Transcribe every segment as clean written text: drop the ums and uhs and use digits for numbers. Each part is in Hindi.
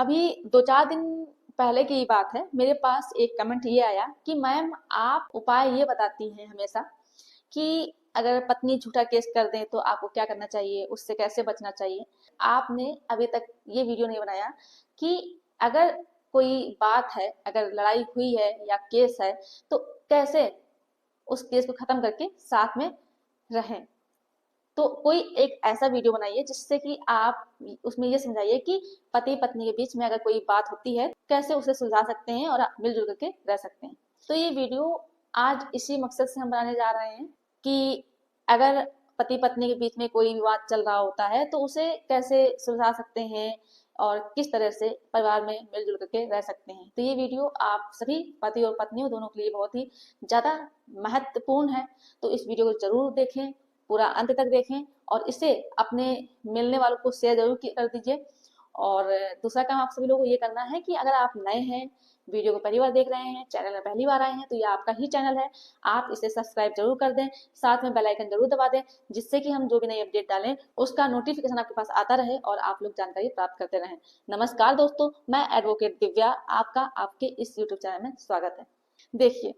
अभी 2-4 दिन पहले की बात है, मेरे पास एक कमेंट ये आया कि मैम आप उपाय ये बताती हैं हमेशा कि अगर पत्नी झूठा केस कर दे तो आपको क्या करना चाहिए, उससे कैसे बचना चाहिए। आपने अभी तक ये वीडियो नहीं बनाया कि अगर कोई बात है, अगर लड़ाई हुई है या केस है, तो कैसे उस केस को खत्म करके साथ में रहें। तो कोई एक ऐसा वीडियो बनाइए जिससे कि आप उसमें ये समझाइए कि पति पत्नी के बीच में अगर कोई बात होती है कैसे उसे सुलझा सकते हैं और मिलजुल करके रह सकते हैं। तो ये वीडियो आज इसी मकसद से हम बनाने जा रहे हैं कि अगर पति पत्नी के बीच में कोई विवाद चल रहा होता है तो उसे कैसे सुलझा सकते हैं और किस तरह से परिवार में मिलजुल करके रह सकते हैं। तो ये वीडियो आप सभी पति और पत्नियों दोनों के लिए बहुत ही ज़्यादा महत्वपूर्ण है। तो इस वीडियो को जरूर देखें, पूरा अंत तक देखें और इसे अपने मिलने वालों को शेयर जरूर कर दीजिए। और दूसरा काम आप सभी लोगों को ये करना है कि अगर आप नए हैं, वीडियो को पहली बार देख रहे हैं, चैनल में पहली बार आए हैं, तो ये आपका ही चैनल है। आप इसे सब्सक्राइब जरूर कर दें, साथ में बेल आइकन जरूर दबा दें, जिससे कि हम जो भी नई अपडेट डालें उसका नोटिफिकेशन आपके पास आता रहे और आप लोग जानकारी प्राप्त करते रहें। नमस्कार दोस्तों, मैं एडवोकेट दिव्या, आपका आपके इस यूट्यूब चैनल में स्वागत है। देखिए,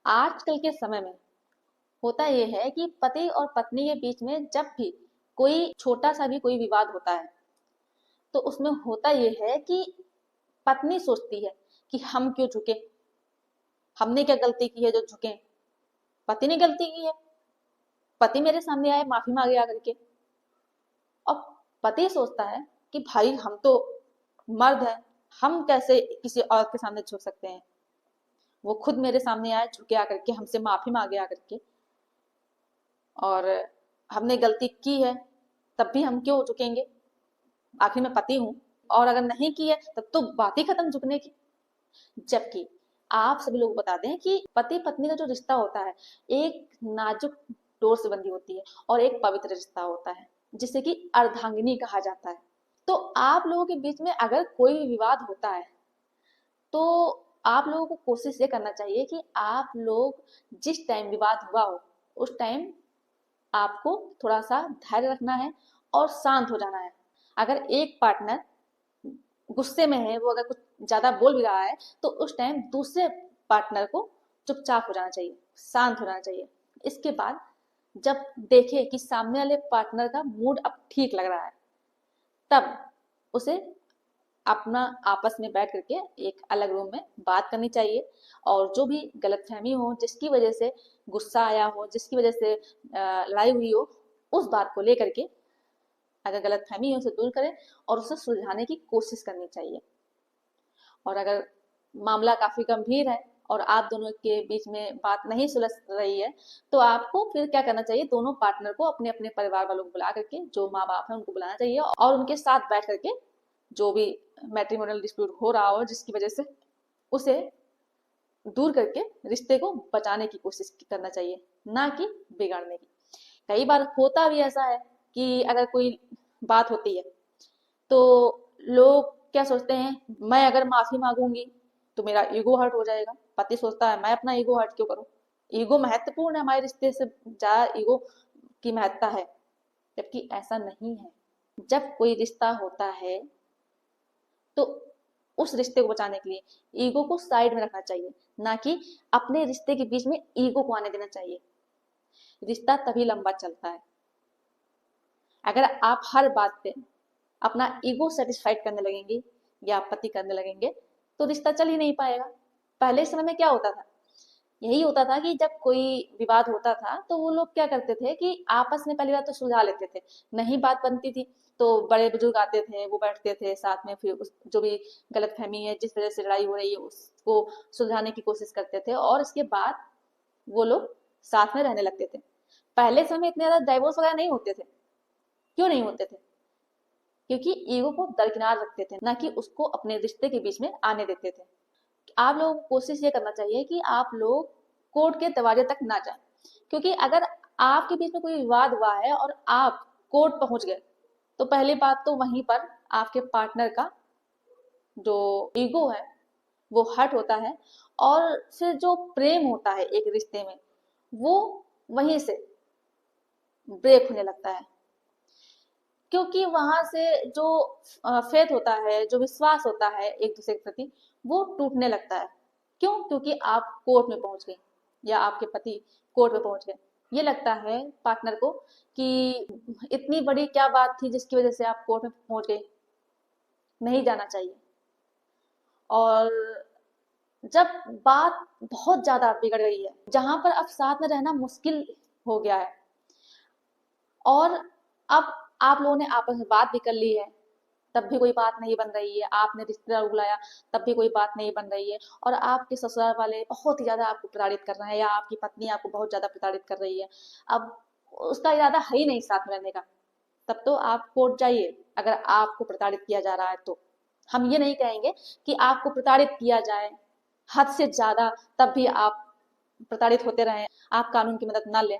आजकल के समय में होता यह है कि पति और पत्नी के बीच में जब भी कोई छोटा सा भी कोई विवाद होता है तो उसमें होता यह है कि पत्नी सोचती है कि हम क्यों झुके, हमने क्या गलती की है जो झुके। पति ने गलती की है, पति मेरे सामने आए माफी मांगे आकर के, और पति सोचता है कि भाई हम तो मर्द हैं, हम कैसे किसी औरत के सामने झुक सकते हैं। वो खुद मेरे सामने आए झुके आकर के, हमसे माफी मांगे आकर के, और हमने गलती की है तब भी हम क्यों झुकेंगे, आखिर मैं पति हूं, और अगर नहीं की है तब तो बात ही खत्म झुकने की। जबकि आप सभी लोग बता दें कि पति पत्नी का जो रिश्ता होता है एक नाजुक डोर से बंधी होती है और एक पवित्र रिश्ता होता है जिसे कि अर्धांगिनी कहा जाता है। तो आप लोगों के बीच में अगर कोई भी विवाद होता है तो आप लोगों को कोशिश ये करना चाहिए कि आप लोग जिस टाइम विवाद हुआ हो उस टाइम आपको थोड़ा सा धैर्य रखना है और शांत हो जाना है। अगर एक पार्टनर गुस्से में है, वो अगर कुछ ज्यादा बोल भी रहा है तो उस टाइम दूसरे पार्टनर को चुपचाप हो जाना चाहिए, शांत हो जाना चाहिए। इसके बाद जब देखे कि सामने वाले पार्टनर का मूड अब ठीक लग रहा है तब उसे अपना आपस में बैठ करके एक अलग रूम में बात करनी चाहिए, और जो भी गलतफहमी हो, जिसकी वजह से गुस्सा आया हो, जिसकी वजह से लड़ाई हुई हो, उस बात को लेकर के अगर गलतफहमी है उसे दूर करें और उसे सुलझाने की कोशिश करनी चाहिए। और अगर मामला काफी गंभीर है और आप दोनों के बीच में बात नहीं सुलझ रही है तो आपको फिर क्या करना चाहिए, दोनों पार्टनर को अपने अपने परिवार वालों को बुला करके, जो माँ बाप है उनको बुलाना चाहिए और उनके साथ बैठ करके जो भी मैट्रिमोनियल डिस्प्यूट हो रहा हो जिसकी वजह से उसे दूर करके रिश्ते को बचाने की कोशिश करना चाहिए, ना कि बिगाड़ने की। कई बार होता भी ऐसा है कि अगर कोई बात होती है तो लोग क्या सोचते हैं, मैं अगर माफी मांगूंगी तो मेरा ईगो हर्ट हो जाएगा। पति सोचता है मैं अपना ईगो हर्ट क्यों करूं, ईगो महत्वपूर्ण है, हमारे रिश्ते से ज्यादा ईगो की महत्ता है। जबकि ऐसा नहीं है। जब कोई रिश्ता होता है तो उस रिश्ते को बचाने के लिए ईगो को साइड में रखना चाहिए, ना कि अपने रिश्ते के बीच में ईगो को आने देना चाहिए। रिश्ता तभी लंबा चलता है अगर आप हर बात पे अपना ईगो सेटिस्फाइड करने लगेंगे या आपत्ति करने लगेंगे तो रिश्ता चल ही नहीं पाएगा। पहले समय में क्या होता था, यही होता था कि जब कोई विवाद होता था तो वो लोग क्या करते थे कि आपस में पहली बात तो सुलझा लेते थे। नहीं बात बनती थी तो बड़े बुजुर्ग आते थे, वो बैठते थे साथ में, फिर उस जो भी गलतफहमी है, जिस वजह से लड़ाई हो रही है, उसको सुलझाने की कोशिश करते थे और इसके बाद वो लोग साथ में रहने लगते थे। पहले समय इतने ज्यादा डाइवोर्स वगैरह नहीं होते थे। क्यों नहीं होते थे? क्योंकि ईगो को दरकिनार रखते थे, ना कि उसको अपने रिश्ते के बीच में आने देते थे। आप लोगों को कोशिश ये करना चाहिए कि आप लोग कोर्ट के दरवाजे तक ना जाएं, क्योंकि अगर आपके बीच में कोई विवाद हुआ है और आप कोर्ट पहुंच गए तो पहली बात तो वहीं पर आपके पार्टनर का जो ईगो है वो हर्ट होता है, और फिर जो प्रेम होता है एक रिश्ते में वो वहीं से ब्रेक होने लगता है। क्योंकि वहां से जो फेथ होता है, जो विश्वास होता है एक दूसरे के प्रति, वो टूटने लगता है। क्यों? क्योंकि आप कोर्ट में पहुंच गए या आपके पति कोर्ट में पहुंच गए। ये लगता है पार्टनर को कि इतनी बड़ी क्या बात थी जिसकी वजह से आप कोर्ट में पहुंच गए, नहीं जाना चाहिए। और जब बात बहुत ज्यादा बिगड़ गई है, जहां पर अब साथ में रहना मुश्किल हो गया है, और अब आप लोगों ने आपस में बात भी कर ली है, तब भी कोई बात नहीं बन रही है, आपने रिश्तेदार बुलाया तब भी कोई बात नहीं बन रही है, और आपके ससुराल वाले बहुत ही ज्यादा आपको प्रताड़ित कर रहे हैं, या आपकी पत्नी आपको बहुत ज्यादा प्रताड़ित कर रही है, अब उसका इरादा है ही नहीं साथ में रहने का, तब तो आप कोर्ट जाइए। अगर आपको प्रताड़ित किया जा रहा है तो हम ये नहीं कहेंगे कि आपको प्रताड़ित किया जाए हद से ज्यादा, तब भी आप प्रताड़ित होते रहें, आप कानून की मदद ना लें।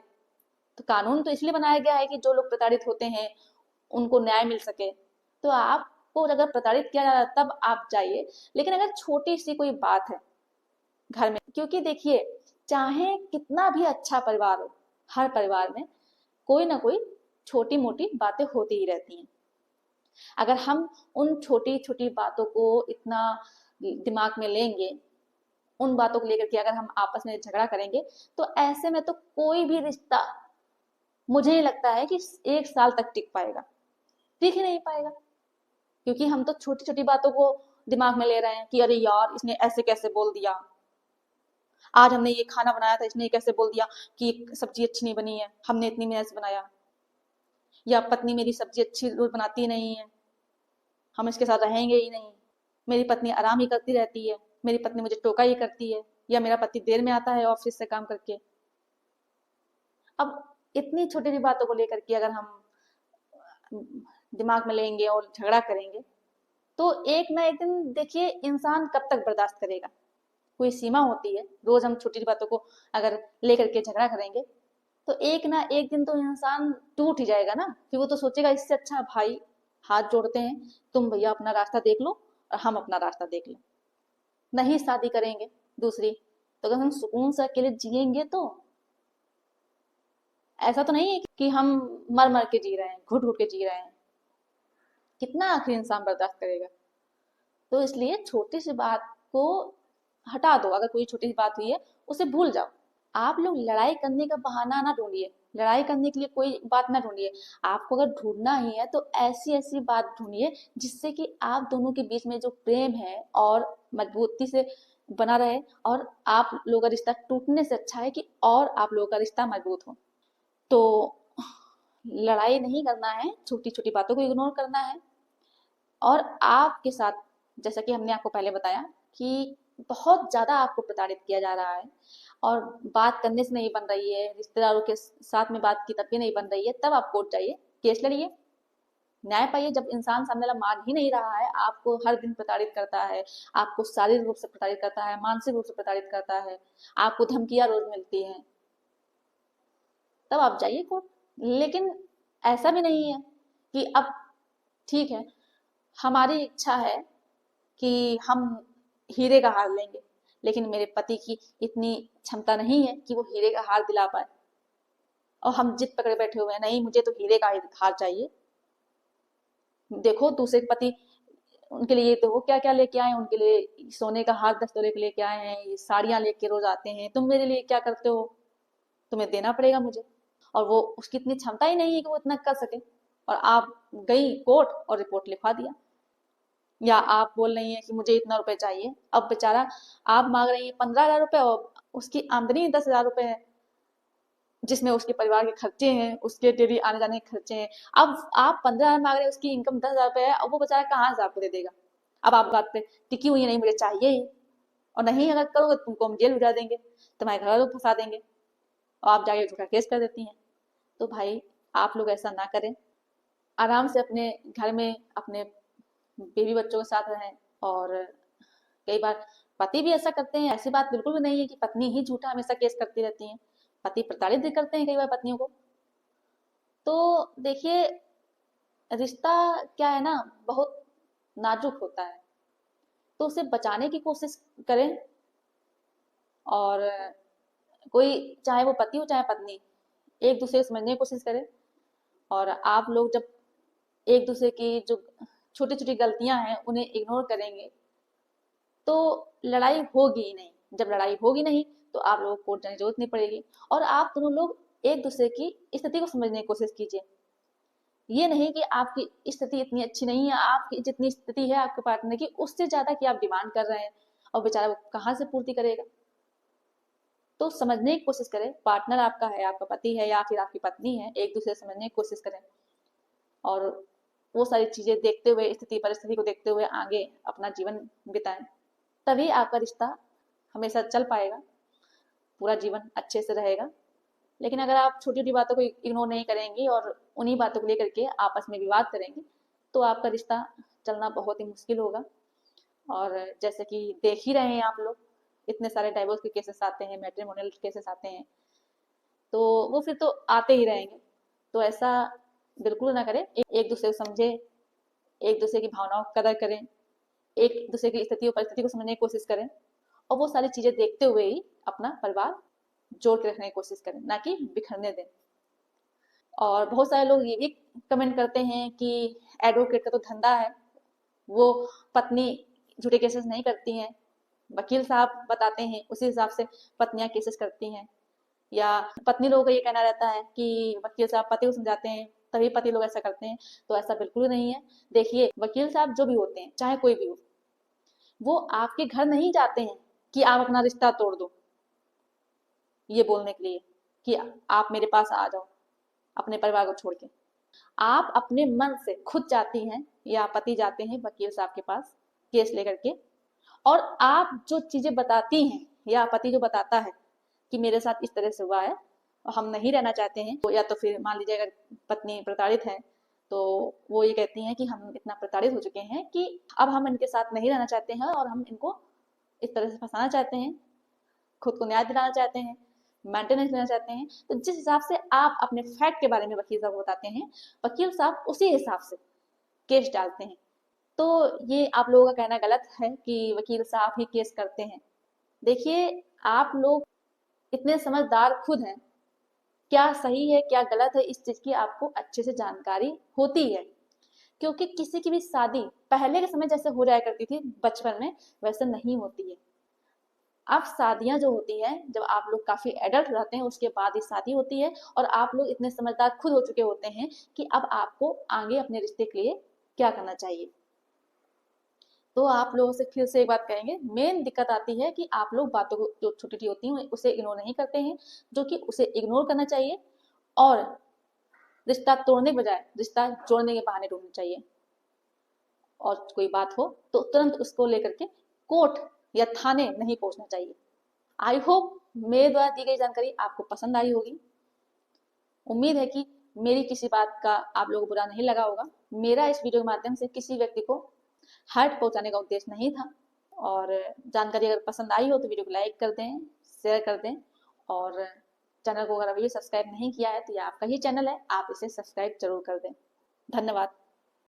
तो कानून तो इसलिए बनाया गया है कि जो लोग प्रताड़ित होते हैं उनको न्याय मिल सके। तो आपको अगर प्रताड़ित किया जा रहा है तब आप जाइए। लेकिन अगर छोटी सी कोई बात है घर में, क्योंकि देखिए चाहे कितना भी अच्छा परिवार हो, हर परिवार में कोई ना कोई छोटी मोटी बातें होती ही रहती हैं। अगर हम उन छोटी छोटी बातों को इतना दिमाग में लेंगे, उन बातों को लेकर के अगर हम आपस में झगड़ा करेंगे, तो ऐसे में तो कोई भी रिश्ता मुझे नहीं लगता है कि 1 साल तक टिक पाएगा, टिक ही नहीं पाएगा। क्योंकि हम तो छोटी छोटी बातों को दिमाग में ले रहे हैं कि अरे यार इसने ऐसे कैसे बोल दिया, आज हमने ये खाना बनाया था इसने ये कैसे बोल दिया कि सब्जी अच्छी नहीं बनी है, हमने इतनी मेहनत से बनाया, या पत्नी मेरी सब्जी अच्छी रोज बनाती नहीं है, हम इसके साथ रहेंगे ही नहीं, मेरी पत्नी आराम ही करती रहती है, मेरी पत्नी मुझे टोका ही करती है, या मेरा पति देर में आता है ऑफिस से काम करके। अब इतनी छोटी छोटी बातों को लेकर के अगर हम दिमाग में लेंगे और झगड़ा करेंगे, तो एक ना एक दिन देखिए इंसान कब तक बर्दाश्त करेगा। कोई सीमा होती है, रोज हम छोटी छोटी बातों को अगर लेकर के झगड़ा करेंगे, तो एक ना एक दिन तो इंसान टूट ही जाएगा ना। फिर वो तो सोचेगा इससे अच्छा भाई हाथ जोड़ते हैं, तुम भैया अपना रास्ता देख लो और हम अपना रास्ता देख लें, नहीं शादी करेंगे दूसरी। तो अगर हम सुकून से अकेले जिएंगे तो ऐसा तो नहीं है कि हम मर मर के जी रहे हैं, घुट घुट के जी रहे हैं, कितना आखिर इंसान बर्दाश्त करेगा। तो इसलिए छोटी सी बात को हटा दो, अगर कोई छोटी सी बात हुई है उसे भूल जाओ। आप लोग लड़ाई करने का बहाना ना ढूंढिए, लड़ाई करने के लिए कोई बात ना ढूंढिए। आपको अगर ढूंढना ही है तो ऐसी ऐसी बात ढूंढिए जिससे कि आप दोनों के बीच में जो प्रेम है और मजबूती से बना रहे, और आप लोगों का रिश्ता टूटने से अच्छा है कि और आप लोगों का रिश्ता मजबूत हो। तो लड़ाई नहीं करना है, छोटी छोटी बातों को इग्नोर करना है। और आपके साथ, जैसा कि हमने आपको पहले बताया कि बहुत ज्यादा आपको प्रताड़ित किया जा रहा है, और बात करने से नहीं बन रही है, रिश्तेदारों के साथ में बात की तब भी नहीं बन रही है, तब आप कोर्ट जाइए, केस लड़िए, न्याय पाइए। जब इंसान सामने वाला मान ही नहीं रहा है, आपको हर दिन प्रताड़ित करता है, आपको शारीरिक रूप से प्रताड़ित करता है, मानसिक रूप से प्रताड़ित करता है, आपको धमकियां रोज मिलती हैं, तब आप जाइए कोर्ट। लेकिन ऐसा भी नहीं है कि अब ठीक है, हमारी इच्छा है कि हम हीरे का हार लेंगे, लेकिन मेरे पति की इतनी क्षमता नहीं है कि वो हीरे का हार दिला पाए, और हम जिद पकड़े बैठे हुए हैं, नहीं मुझे तो हीरे का हार चाहिए। देखो दूसरे के पति, उनके लिए देखो क्या क्या लेके आए, उनके लिए सोने का हार 10 तोले के लेके आए हैं, ये साड़ियां लेके रोज आते हैं, तुम मेरे लिए क्या करते हो? तुम्हें देना पड़ेगा मुझे। और वो उसकी इतनी क्षमता ही नहीं है कि वो इतना कर सके, और आप गई कोर्ट और रिपोर्ट लिखवा दिया। या आप बोल रही हैं कि मुझे इतना रुपए चाहिए, अब बेचारा आप मांग रही हैं 15,000 रुपए, और उसकी आमदनी 10,000 रुपए है, जिसमें उसके परिवार के खर्चे हैं, उसके डेली आने जाने के खर्चे हैं। अब आप 15,000 मांग रहे हैं, उसकी इनकम 10,000 रुपए है, अब वो बेचारा कहाँ से आपको दे देगा? अब आप बात पे टिकी हुई है, नहीं मुझे चाहिए ही, और नहीं अगर करोगे तो तुमको हम जेल भिजा देंगे, तुम्हारे घर वालों को फंसा देंगे, और आप जाके झूठा केस कर देती हैं। तो भाई आप लोग ऐसा ना करें, आराम से अपने घर में अपने बीवी बच्चों के साथ रहें। और कई बार पति भी ऐसा करते हैं, ऐसी बात बिल्कुल भी नहीं है कि पत्नी ही झूठा हमेशा केस करती रहती हैं, पति प्रताड़ित भी करते हैं कई बार पत्नियों को। तो देखिए रिश्ता क्या है ना, बहुत नाजुक होता है, तो उसे बचाने की कोशिश करें। और कोई, चाहे वो पति हो चाहे पत्नी, एक दूसरे को समझने की कोशिश करें। और आप लोग जब एक दूसरे की जो छोटी छोटी गलतियां हैं उन्हें इग्नोर करेंगे, तो लड़ाई होगी ही नहीं। जब लड़ाई होगी नहीं तो आप लोगों को कोर्ट जाने की जरूरत नहीं पड़ेगी। और आप दोनों लोग एक दूसरे की स्थिति को समझने की कोशिश कीजिए। ये नहीं कि आपकी स्थिति इतनी अच्छी नहीं है, आपकी जितनी स्थिति है आपके पार्टनर की उससे ज्यादा की आप डिमांड कर रहे हैं, और बेचारा वो कहाँ से पूर्ति करेगा। तो समझने की कोशिश करें, पार्टनर आपका है, आपका पति है या फिर आपकी पत्नी है, एक दूसरे से समझने की कोशिश करें और वो सारी चीजें देखते हुए, स्थिति परिस्थिति को देखते हुए आगे अपना जीवन बिताएं। तभी आपका रिश्ता हमेशा चल पाएगा, पूरा जीवन अच्छे से रहेगा। लेकिन अगर आप छोटी छोटी बातों को इग्नोर नहीं करेंगे और उन्हीं बातों को लेकर के आपस में विवाद करेंगे तो आपका रिश्ता चलना बहुत ही मुश्किल होगा। और जैसे कि देख ही रहे हैं आप लोग, इतने सारे डाइवोर्स के केसेस आते हैं, मैट्रिमोनियल केसेस आते हैं, तो वो फिर तो आते ही रहेंगे। तो ऐसा बिल्कुल ना करें, एक दूसरे को समझे, एक दूसरे की भावनाओं की कदर करें, एक दूसरे की स्थिति और परिस्थिति को समझने की कोशिश करें, और वो सारी चीजें देखते हुए ही अपना परिवार जोड़ के रखने की कोशिश करें, ना कि बिखरने दें। और बहुत सारे लोग ये भी कमेंट करते हैं कि एडवोकेट का तो धंधा है, वो पत्नी झूठे केसेस नहीं करती हैं, वकील साहब बताते हैं उसी हिसाब से पत्नियां केसेस करती हैं। या पत्नी लोगों का ये कहना रहता है कि वकील साहब पति को समझाते हैं तभी पति लोग ऐसा करते हैं, तो ऐसा बिल्कुल नहीं है। देखिए, वकील साहब जो भी होते हैं, चाहे कोई भी हो, वो आपके घर नहीं जाते हैं कि आप अपना रिश्ता तोड़ दो, ये बोलने के लिए कि आप मेरे पास आ जाओ अपने परिवार को छोड़ के। आप अपने मन से खुद जाती हैं या पति जाते हैं वकील साहब के पास केस लेकर के, और आप जो चीजें बताती हैं या पति जो बताता है कि मेरे साथ इस तरह से हुआ है और हम नहीं रहना चाहते हैं, तो या तो फिर मान लीजिए अगर पत्नी प्रताड़ित है तो वो ये कहती हैं कि हम इतना प्रताड़ित हो चुके हैं कि अब हम इनके साथ नहीं रहना चाहते हैं और हम इनको इस तरह से फंसाना चाहते हैं, खुद को न्याय दिलाना चाहते हैं, मेंटेनेंस लेना चाहते हैं। तो जिस हिसाब से आप अपने फैक्ट के बारे में वकील साहब को बताते हैं, वकील साहब उसी हिसाब से केस डालते हैं। तो ये आप लोगों का कहना गलत है कि वकील साहब ही केस करते हैं। देखिए, आप लोग इतने समझदार खुद हैं, क्या सही है क्या गलत है इस चीज की आपको अच्छे से जानकारी होती है, क्योंकि किसी की भी शादी पहले के समय जैसे हो जाया करती थी बचपन में, वैसे नहीं होती है। अब शादियां जो होती है, जब आप लोग काफी एडल्ट रहते हैं उसके बाद ही शादी होती है, और आप लोग इतने समझदार खुद हो चुके होते हैं कि अब आपको आगे अपने रिश्ते के लिए क्या करना चाहिए। तो आप लोगों से फिर से एक बात कहेंगे, मेन दिक्कत आती है कि आप लोग बातों को जो छोटी छोटी होती हैं उसे इग्नोर नहीं करते हैं, जो कि उसे इग्नोर करना चाहिए, और रिश्ता तोड़ने के बजाय रिश्ता जोड़ने के बहाने ढूंढने चाहिए। और कोई बात हो तो तुरंत उसको लेकर के कोर्ट या थाने नहीं पहुंचना चाहिए। आई होप मेरे द्वारा दी गई जानकारी आपको पसंद आई होगी। उम्मीद है कि मेरी किसी बात का आप लोगों को बुरा नहीं लगा होगा। मेरा इस वीडियो के माध्यम से किसी व्यक्ति को हर्ट पहुंचाने का उद्देश्य नहीं था। और जानकारी अगर पसंद आई हो तो वीडियो को लाइक कर दें, शेयर कर दें, और चैनल को अगर अभी सब्सक्राइब नहीं किया है तो ये आपका ही चैनल है, आप इसे सब्सक्राइब जरूर कर दें। धन्यवाद।